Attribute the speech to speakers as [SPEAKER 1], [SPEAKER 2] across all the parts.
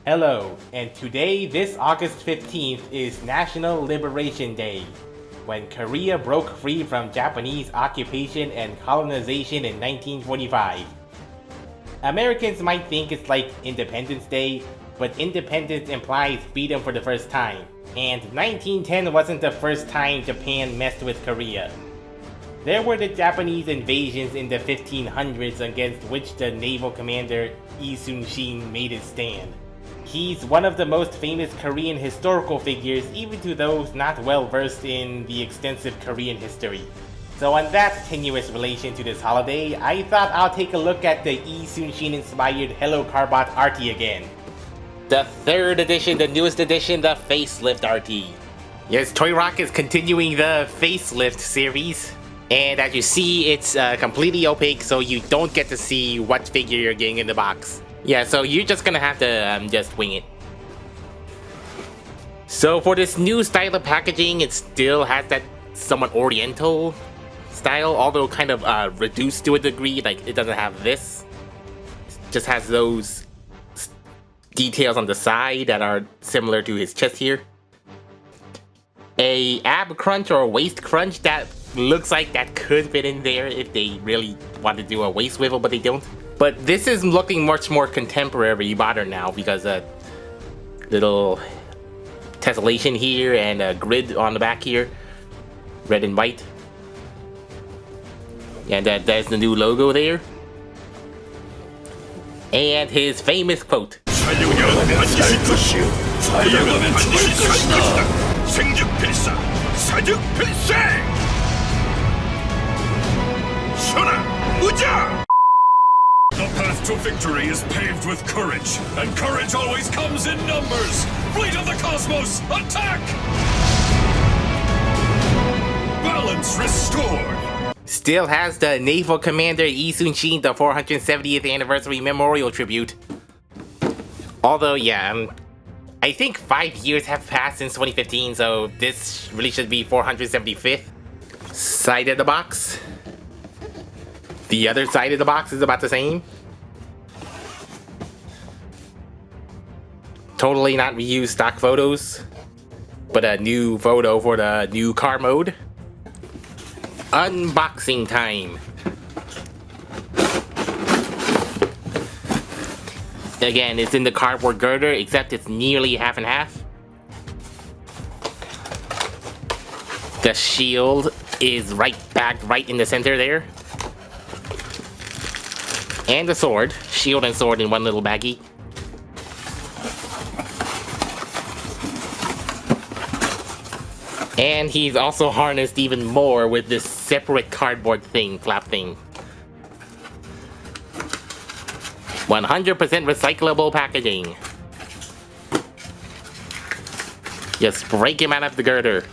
[SPEAKER 1] Hello, and today, this August 15th, is National Liberation Day, when Korea broke free from Japanese occupation and colonization in 1945. Americans might think it's like Independence Day, but independence implies freedom for the first time, and 1910 wasn't the first time Japan messed with Korea. There were the Japanese invasions in the 1500s against which the naval commander Lee Sun-shin made his stand. He's one of the most famous Korean historical figures, even to those not well versed in the extensive Korean history. So on that tenuous relation to this holiday, I thought I'll take a look at the Lee Sun-shin inspired 헬로카봇 Arty again. The third edition, the newest edition, the facelift Arty. Yes, Toy Rock is continuing the facelift series. And as you see, it's completely opaque, so you don't get to see what figure you're getting in the box. Yeah, so you're just gonna have to just wing it. So for this new style of packaging, it still has that somewhat oriental style, although kind of reduced to a degree. Like, it doesn't have this. It just has those details on the side that are similar to his chest here. A ab crunch or a waist crunch that looks like that could fit in there if they really want to do a waist swivel, but they don't. But this is looking much more contemporary, modern now, because a little tessellation here and a grid on the back here, red and white. And there's the new logo there. And his famous quote.
[SPEAKER 2] The path to victory is paved with courage, and courage always comes in numbers! Fleet of the Cosmos, attack! Balance restored!
[SPEAKER 1] Still has the Naval Commander Lee Sun-shin, the 470th anniversary memorial tribute. Although, yeah, I think 5 years have passed since 2015, so this really should be 475th. Side of the box. The other side of the box is about the same. Totally not reused stock photos, but a new photo for the new car mode. Unboxing time. Again, it's in the cardboard girder, except it's nearly half and half. The shield is back right in the center there. And the sword. Shield and sword in one little baggie. And he's also harnessed even more with this separate cardboard thing, flap thing. 100% recyclable packaging. Just break him out of the girder.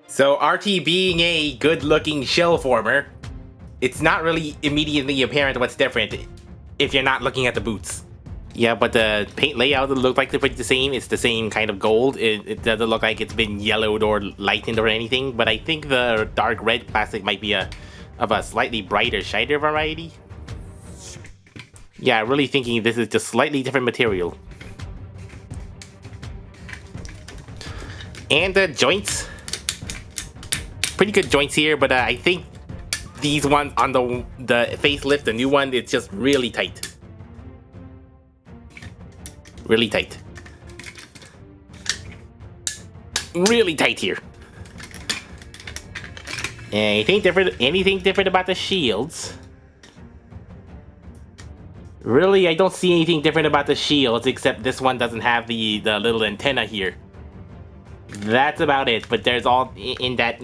[SPEAKER 1] So Arty being a good-looking shell former, it's not really immediately apparent what's different if you're not looking at the boots. Yeah, but the paint layout look like they're pretty the same. It's the same kind of gold. It doesn't look like it's been yellowed or lightened or anything, but I think the dark red plastic might be of a slightly brighter, shinier variety. Yeah, really thinking this is just slightly different material. And the joints. Pretty good joints here, but I think these ones on the facelift, the new one, it's just really tight. Really tight. Really tight here. Anything different about the shields? Really, I don't see anything different about the shields, except this one doesn't have the little antenna here. That's about it, but there's all in that,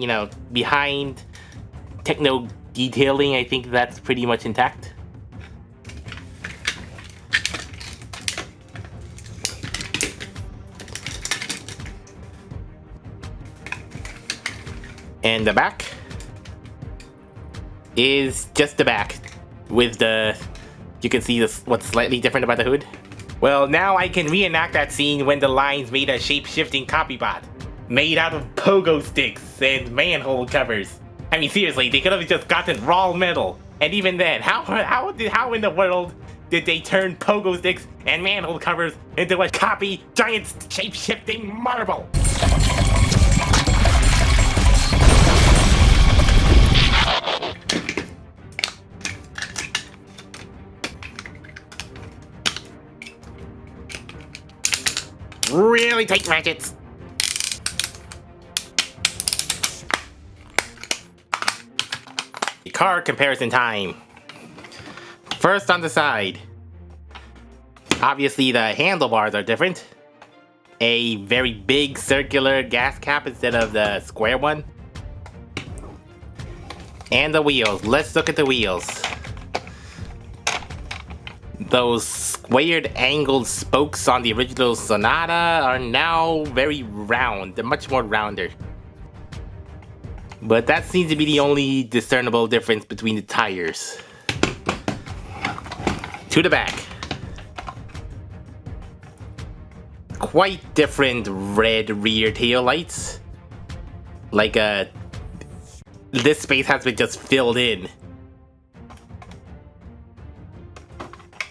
[SPEAKER 1] behind techno detailing, I think that's pretty much intact. And the back is just the back with the You can see this, what's slightly different about the hood. Well, now I can reenact that scene when the lines made a shape-shifting copybot. Made out of pogo sticks and manhole covers. I mean, seriously, they could have just gotten raw metal. And even then, how in the world did they turn pogo sticks and manhole covers into a copy giant shape-shifting marble? Really tight ratchets. Car comparison time. First on the side. Obviously the handlebars are different. A very big circular gas cap instead of the square one. And the wheels. Let's look at the wheels. Those squared angled spokes on the original Sonata are now very round. They're much more rounder. But that seems to be the only discernible difference between the tires. To the back. Quite different red rear tail lights. Like this space has been just filled in.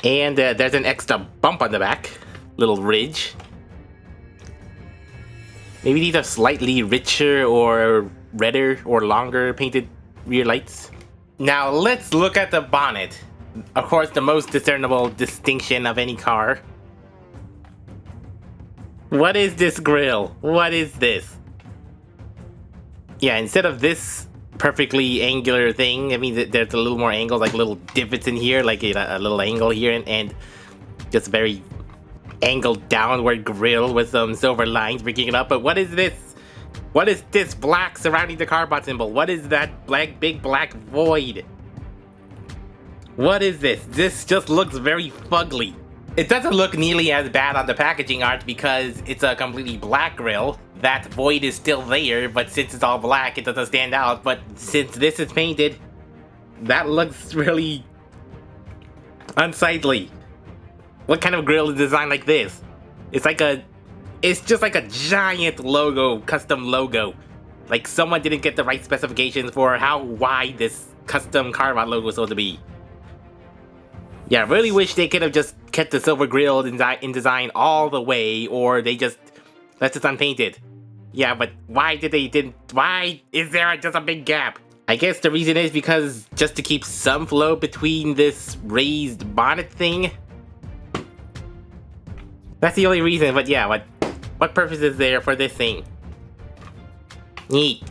[SPEAKER 1] And there's an extra bump on the back. Little ridge. Maybe these are slightly richer or redder or longer painted rear lights. Now let's look at the bonnet. Of course, the most discernible distinction of any car. What is this grille? What is this? Yeah, instead of this perfectly angular thing, I mean, there's a little more angles, like little divots in here, like a little angle here, and just very angled downward grille with some silver lines breaking it up. But what is this? What is this black surrounding the Carbot symbol? What is that big black void? What is this? This just looks very fugly. It doesn't look nearly as bad on the packaging art because it's a completely black grille. That void is still there, but since it's all black, it doesn't stand out. But since this is painted, that looks really unsightly. What kind of grille is designed like this? It's just like a giant logo, custom logo. Like someone didn't get the right specifications for how wide this custom Carbot logo is supposed to be. Yeah, I really wish they could have just kept the silver grille in design all the way, or they just left it unpainted. Yeah, but why is there just a big gap? I guess the reason is because just to keep some flow between this raised bonnet thing. That's the only reason, but yeah, what purpose is there for this thing? Neat.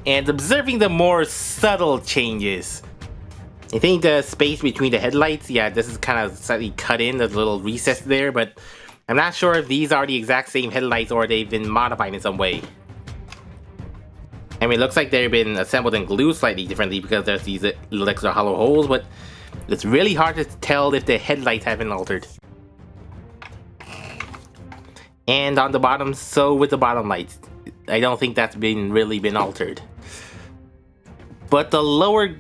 [SPEAKER 1] And observing the more subtle changes. I think the space between the headlights, yeah, this is kind of slightly cut in, there's a little recess there, but I'm not sure if these are the exact same headlights or they've been modified in some way. I mean, it looks like they've been assembled and glued slightly differently because there's these little extra hollow holes, but it's really hard to tell if the headlights have been altered. And on the bottom, so with the bottom lights, I don't think that's really been altered. But the lower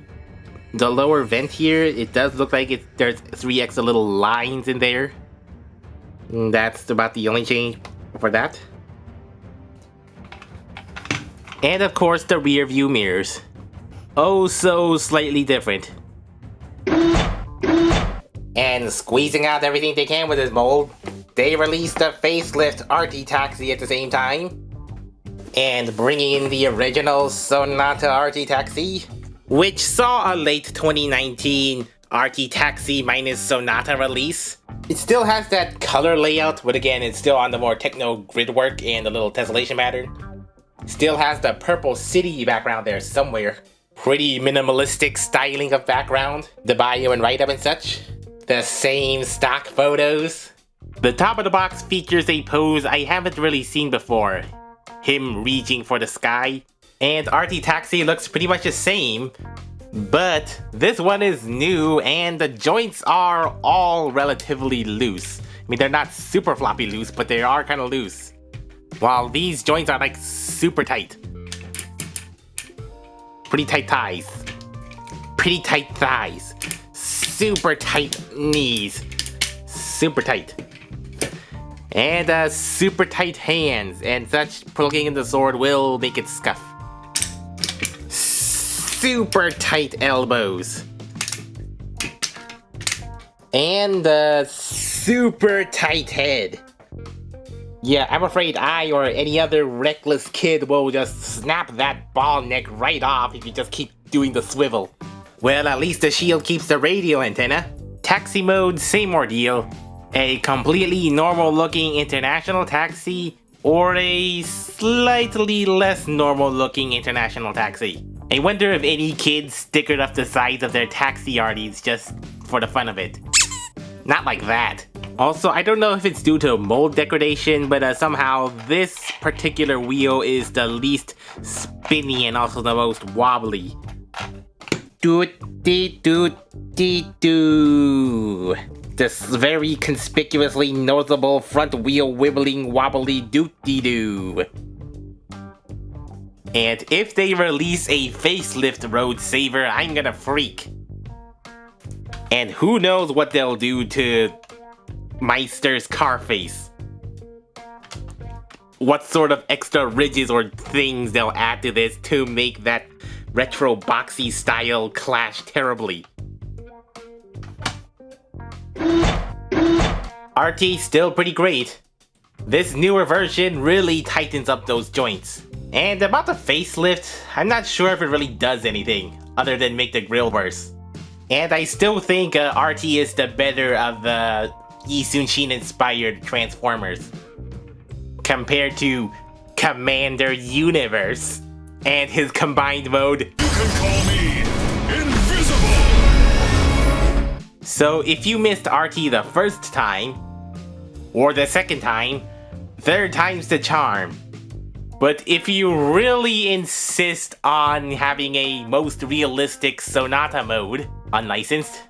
[SPEAKER 1] vent here, it does look like there's 3 extra little lines in there. And that's about the only change for that. And of course the rear view mirrors. Oh, so slightly different. And squeezing out everything they can with this mold, they released the facelift Arty taxi at the same time. And bringing in the original Sonata Arty taxi, which saw a late 2019 Arty taxi minus Sonata release. It still has that color layout, but again, it's still on the more techno grid work and the little tessellation pattern. Still has the purple city background there somewhere. Pretty minimalistic styling of background, the bio and write-up and such. The same stock photos. The top of the box features a pose I haven't really seen before. Him reaching for the sky. And Arty Taxi looks pretty much the same, but this one is new and the joints are all relatively loose. I mean, they're not super floppy loose, but they are kind of loose. While these joints are like super tight. Pretty tight thighs. Pretty tight thighs. super tight knees. Super tight. And super tight hands, and such plugging in the sword will make it scuff. Super tight elbows. And super tight head. Yeah, I'm afraid I or any other reckless kid will just snap that ball neck right off if you just keep doing the swivel. Well, at least the shield keeps the radio antenna. Taxi mode, same ordeal. A completely normal looking international taxi, or a slightly less normal looking international taxi. I wonder if any kids stickered up the sides of their taxi Artys just for the fun of it. Not like that. Also, I don't know if it's due to mold degradation, but somehow this particular wheel is the least spinny and also the most wobbly. Doot-dee-doot-dee-doo. This very conspicuously noticeable front wheel wibbling wobbly doot-dee-doo. And if they release a facelift road saver, I'm gonna freak. And who knows what they'll do to Meister's car face. What sort of extra ridges or things they'll add to this to make that retro boxy style clash terribly. Arty still pretty great. This newer version really tightens up those joints. And about the facelift, I'm not sure if it really does anything other than make the grill worse. And I still think Arty is the better of the Yi Sun-shin inspired Transformers compared to Commander Universe and his combined mode.
[SPEAKER 2] You can call me invisible!
[SPEAKER 1] So if you missed Arty the first time, or the second time, third time's the charm. But if you really insist on having a most realistic Sonata mode, unlicensed,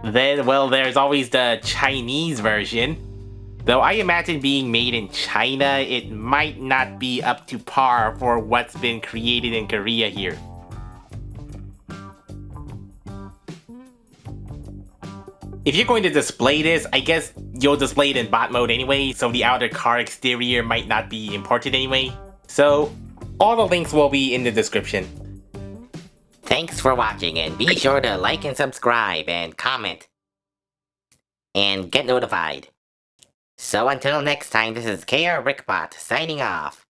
[SPEAKER 1] then, well, there's always the Chinese version. Though I imagine being made in China, it might not be up to par for what's been created in Korea here. If you're going to display this, I guess you'll display it in bot mode anyway, so the outer car exterior might not be important anyway. So, all the links will be in the description.
[SPEAKER 3] Thanks for watching, and be sure to like and subscribe and comment. And get notified. So until next time, this is KRBrickBot signing off.